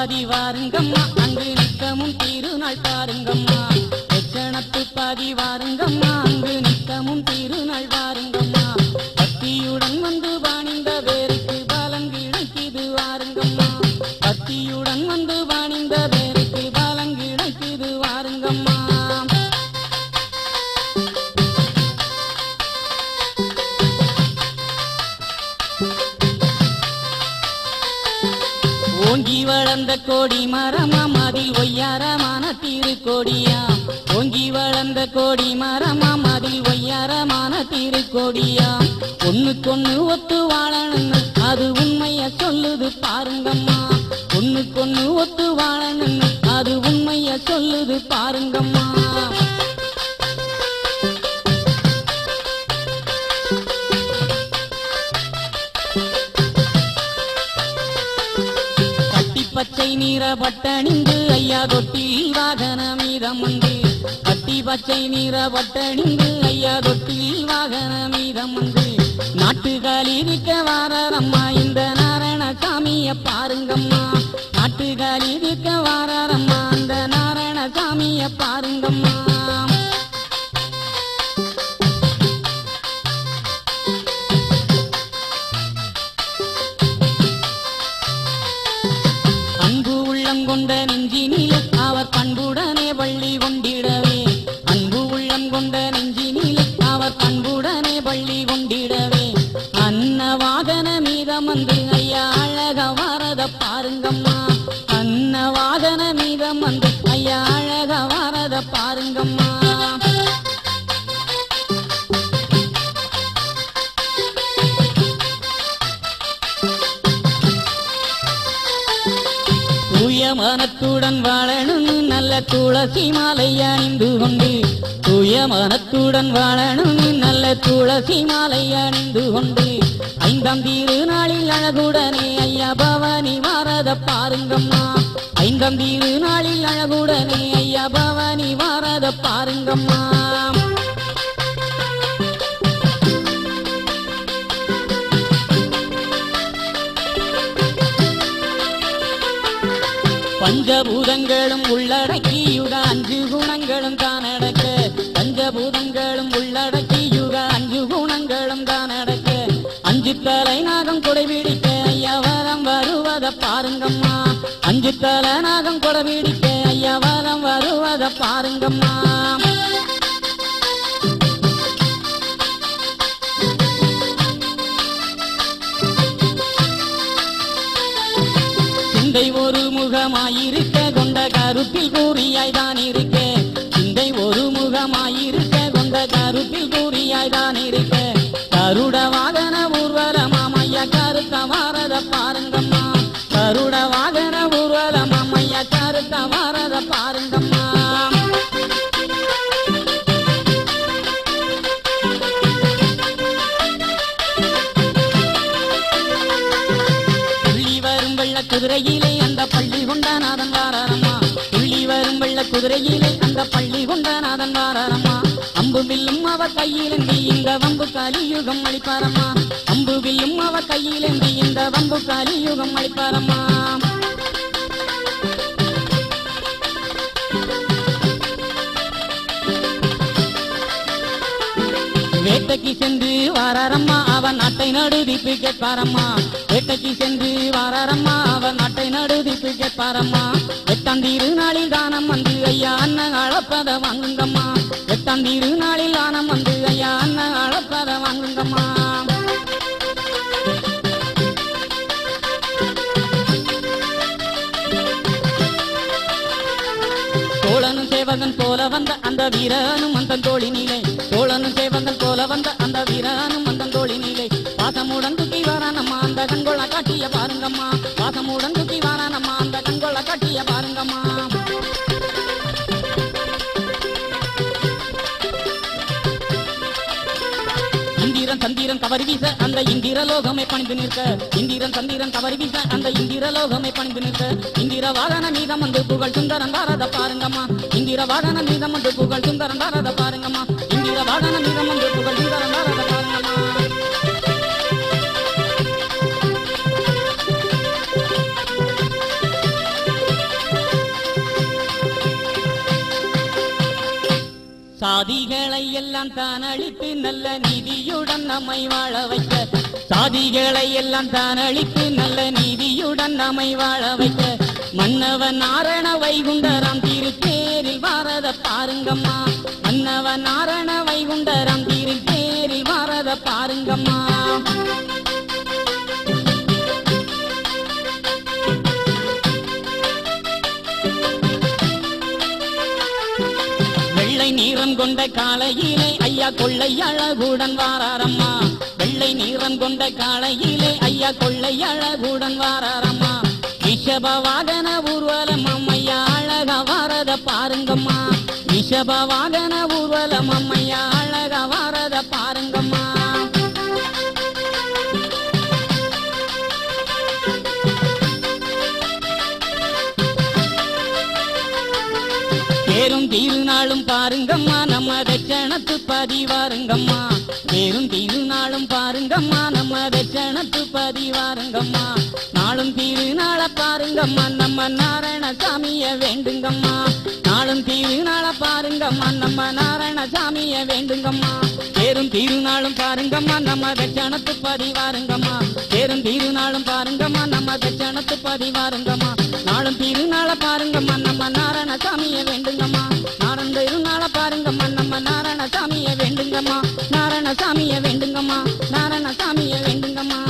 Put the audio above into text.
பாதி வாருங்கம்மா அங்கு நித்தமும் திருநாள் பாருங்கம்மா லட்சணத்து பாதி வாருங்கம்மா அங்கு நித்தமும் திருநாள் வாருங்கம்மா பக்தியுடன் வந்து வாணிந்த பேருக்கு பலன் கிடைக்குது வாருங்கம்மா பக்தியுடன் வந்து வாணிந்த பேருக்கு பலன் கிடைக்குது வாருங்கம்மா ஓங்கி வளர்ந்த கோடி மரமாம் அதில் ஒய்யாரமான திருக்கோடியா ஓங்கி வளர்ந்த கோடி மரமாம் அதில் ஒய்யாரமான திருக்கோடியா ஒண்ணுக்கொண்ணு ஒத்து வாழணுன்னு அது உண்மைய சொல்லுது பாருங்கம்மா ஒண்ணுக்கொண்ணு ஒத்து வாழணுன்னு அது உண்மைய சொல்லுது பாருங்கம்மா பச்சை நீர பட்டணிந்து ஐயா தொட்டில் வாகன மீதம் வந்து கட்டி பச்சை நீர பட்டணிந்து ஐயா தொட்டில் வாகன மீதம் வந்து நாட்டுகாலி இருக்க வாரம்மா இந்த நாராயணசாமிய பாருங்கம்மா நாட்டுகாலி இருக்க வாரம்மா அந்த நாராயணசாமிய பாருங்கம்மா கொண்ட நெஞ்சினிலே அவர் பண்புடனே பள்ளி கொண்டிடவே அன்பு உள்ளம் கொண்ட நெஞ்சினிலே அவர் பண்புடனே பள்ளி கொண்டிடவே அன்ன வாகன மீதம் வந்து ஐயா அழக வாரத பாருங்கம்மா அன்ன வாகன மீதம் வந்து ஐயா அழக வாரத பாருங்கம்மா தூய மனத்துடன் வாழணும் நல்ல துளசி மாலை அணிந்து கொண்டு தூய மனத்துடன் வாழணும் நல்ல துளசி மாலை அணிந்து கொண்டு ஐந்தாம் திருநாளில் அழகுடனே ஐயா பவானி வாரத பாருங்கம்மா ஐந்தாம் திருநாளில் அழகுடனே ஐயா பவானி வாரத பாருங்கம்மா பஞ்சபூதங்களும் உள்ளடக்கி யுக 5 குணங்களும் தான் அடக்க பஞ்சபூதங்களும் உள்ளடக்கி யுக 5 குணங்களும் தான் அடக்க 5 தலை நாகம் கொடை பிடிக்க ஐயா வரம் வருவத பாருங்கம்மா 5 தலை நாகம் கொடை பிடிக்க ஐயா வரம் வருவத பாருங்கம்மா சிந்தை ஒரு முகமாயிருக்க கொண்ட கருத்தில் கூறியாய்தான் இருக்க சிந்தை ஒரு முகமாயிருக்க கொண்ட கருத்தில் கூறியாய்தான் இருக்க கருட வாகன ஊர்வலமாம் ஐயா கருத்த வாரத பாருங்கம்மா கருட வாகன ஊர்வலமாம் ஐயா கருத்த வாரத பாருங்கம்மா குதிரையிலே அந்த பள்ளி கொண்ட நாதன் வாரம்மா துள்ளி வரும் வெள்ள குதிரையிலே அந்த பள்ளி கொண்ட நாதன் வாரம்மா அம்பு வில்லும் அவ கையிலேந்தி இந்த வம்பு காலியுகம் அளிப்பாரம்மா அம்பு வில்லும் அவ கையிலேந்தி இந்த வம்பு காலியுகம் அளிப்பாரம்மா வேட்டைக்கு சென்று வாரம்மா அவன் நாட்டை நடுதிப்பு கேட்பாரம்மா வேட்டைக்கு சென்று வாரம்மா அவன் நாட்டை நடுதிப்பு கேட்பாரம்மா 8ஆம் திருநாளில் தானம் வந்து ஐயா அண்ணன் அளப்பத வாங்குங்கம்மா 8ஆம் திருநாளில் தானம் வந்து ஐயா அண்ணன் அளப்பத வாங்குங்கம்மா தோழனும் சேவகன் போல வந்த அந்த வீரனும் அந்த தோழினிலே தோழனும் சேவகன் போல வந்த அந்த வீரனும் அந்த தோழினிலே பாசமுடன் தூக்கி வாரானம்மா அந்த கண்கொள்ள காட்டிய பாருங்கம்மா பாசமுடன் தூக்கி வாரானம்மா அந்த கண்கொள்ள காட்டிய பாருங்கம்மா இந்திரன் சந்திரன் தவறி வீச அந்த இந்திர லோகமே பணிந்து நிற்க இந்திரன் சந்திரன் தவறி வீச அந்த இந்திர லோகமே பணிந்து நிற்க இந்திர வாகன மீதம் வந்து புகழ் சுந்தரன் தாரத பாருங்கம்மா இந்திர வாகன மீதம் வந்து புகழ் சுந்தரன் தாரத பாருங்கம்மா இந்திர வாகன மீதம் வந்து புகழ் சுந்தரன் தாரத பாருங்கம்மா சாதிகளை எல்லாம் தான் அழித்து நல்ல நீதியுடன் நம்மை வாழ வைக்க சாதிகளை எல்லாம் தான் அழித்து நல்ல நீதியுடன் நம்மை வாழ வைக்க மன்னவன் நாரண வைகுண்டராம் திருத்தேரில் வாரத பாருங்கம்மா மன்னவன் நாரண வைகுண்டராம் திருத்தேரில் வாரத பாருங்கம்மா வெள்ளை நீரம் கொண்ட காலையிலே ஐயா கொள்ளை அழகுடன் வாராரம்மா வெள்ளை நீரம் கொண்ட காலையிலே ஐயா கொள்ளை அழகுடன் வாராரம்மா ரிஷப வாகன ஊர்வலம் அம்மையா அழகா வாரத பாருங்கம்மா ரிஷப வாகன ஊர்வலம் அம்மையா அழகா வாரத பாருங்கம்மா பேரும் திருநாளும் பாருங்கம்மா நம்ம தட்சணத்து பதிவாருங்கம்மா பேரும் திருநாளும் பாருங்கம்மா நம்ம தட்சணத்து பதிவாருங்கம்மா நாளும் திருநாள பாருங்கம்மா நம்ம நாராயணசாமிய வேண்டுங்கம்மா நாளும் திருநாள பாருங்கம்மா நம்ம நாராயணசாமிய வேண்டுங்கம்மா பேரும் திருநாளும் பாருங்கம்மா நம்ம தட்சணத்து பதிவாருங்கம்மா பேரும் திருநாளும் பாருங்கம்மா நம்ம தட்சணத்து பதிவாருங்கம்மா நாளும் திருநாள பாருங்கம்மா நம்ம நாராயணசாமிய வேண்டுங்கம்மா நாடன் திருநாள பாருங்கம்மா நம்ம நாராயணசாமிய வேண்டுங்கம்மா நாராயணசாமிய வேண்டுங்கம்மா நாராயணசாமிய வேண்டுங்கம்மா